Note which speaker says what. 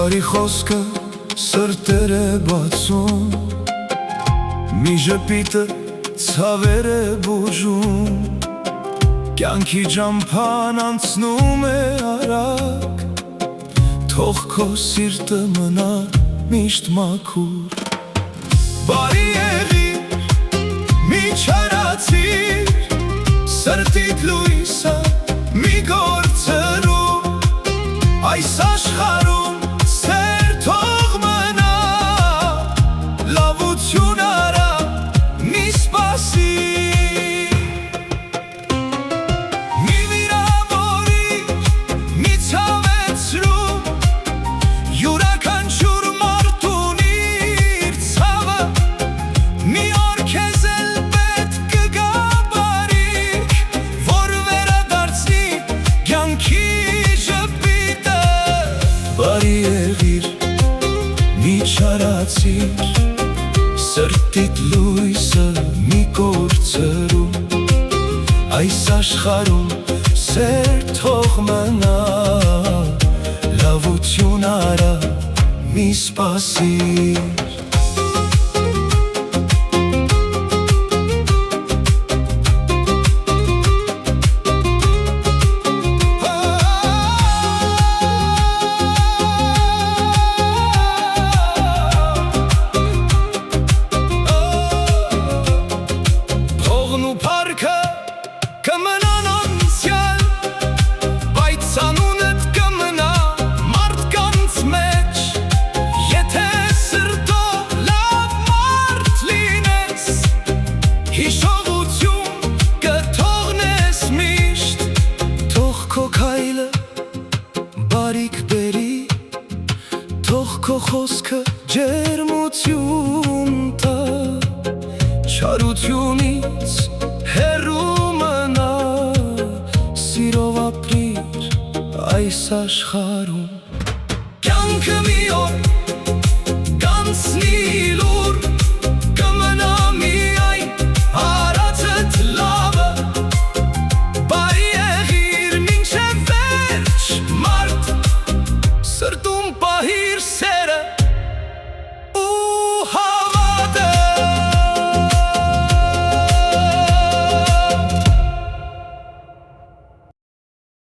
Speaker 1: Բարի խոսքը սրտեր է բացում, մի ժպիտը ցավեր է բուժում, կյանքի ճամփան անցնում է արագ, թող քո սիրտը մնա միշտ մաքուր։ Բարի եղիր, մի չարացիր, սրտիդ լույսը մի գործերու, այս աշխարհում սեր թող մնա, լավություն արա, մի սպասիր, մի վիրավորիր, մի ցավեցրու, յուրաքանչյուր մարդ ունի իր ցավը, մի օր քեզ էլ պետք կգա բարիք, որ վերադարձնի կյանքի ժպիտը։ Բարի եղիր, մի չարացիր, սրտիդ լույսը մի գործերու, այս աշխարհում սեր թող մնա, լավություն արա, մի սպասիր։ Փողն ու փառքը կմնան անցյալ, բայց անունդ կմնա մարդկանց մեջ, եթե սրտով լավ մարդ լինես, հիշողություն կթողնես միշտ, թող քո քայլը բարիք բերի, թող քո խոսքը ջերմություն տա, չարությունից հեռու մնա, սիրով ապրիր այս աշխարհում։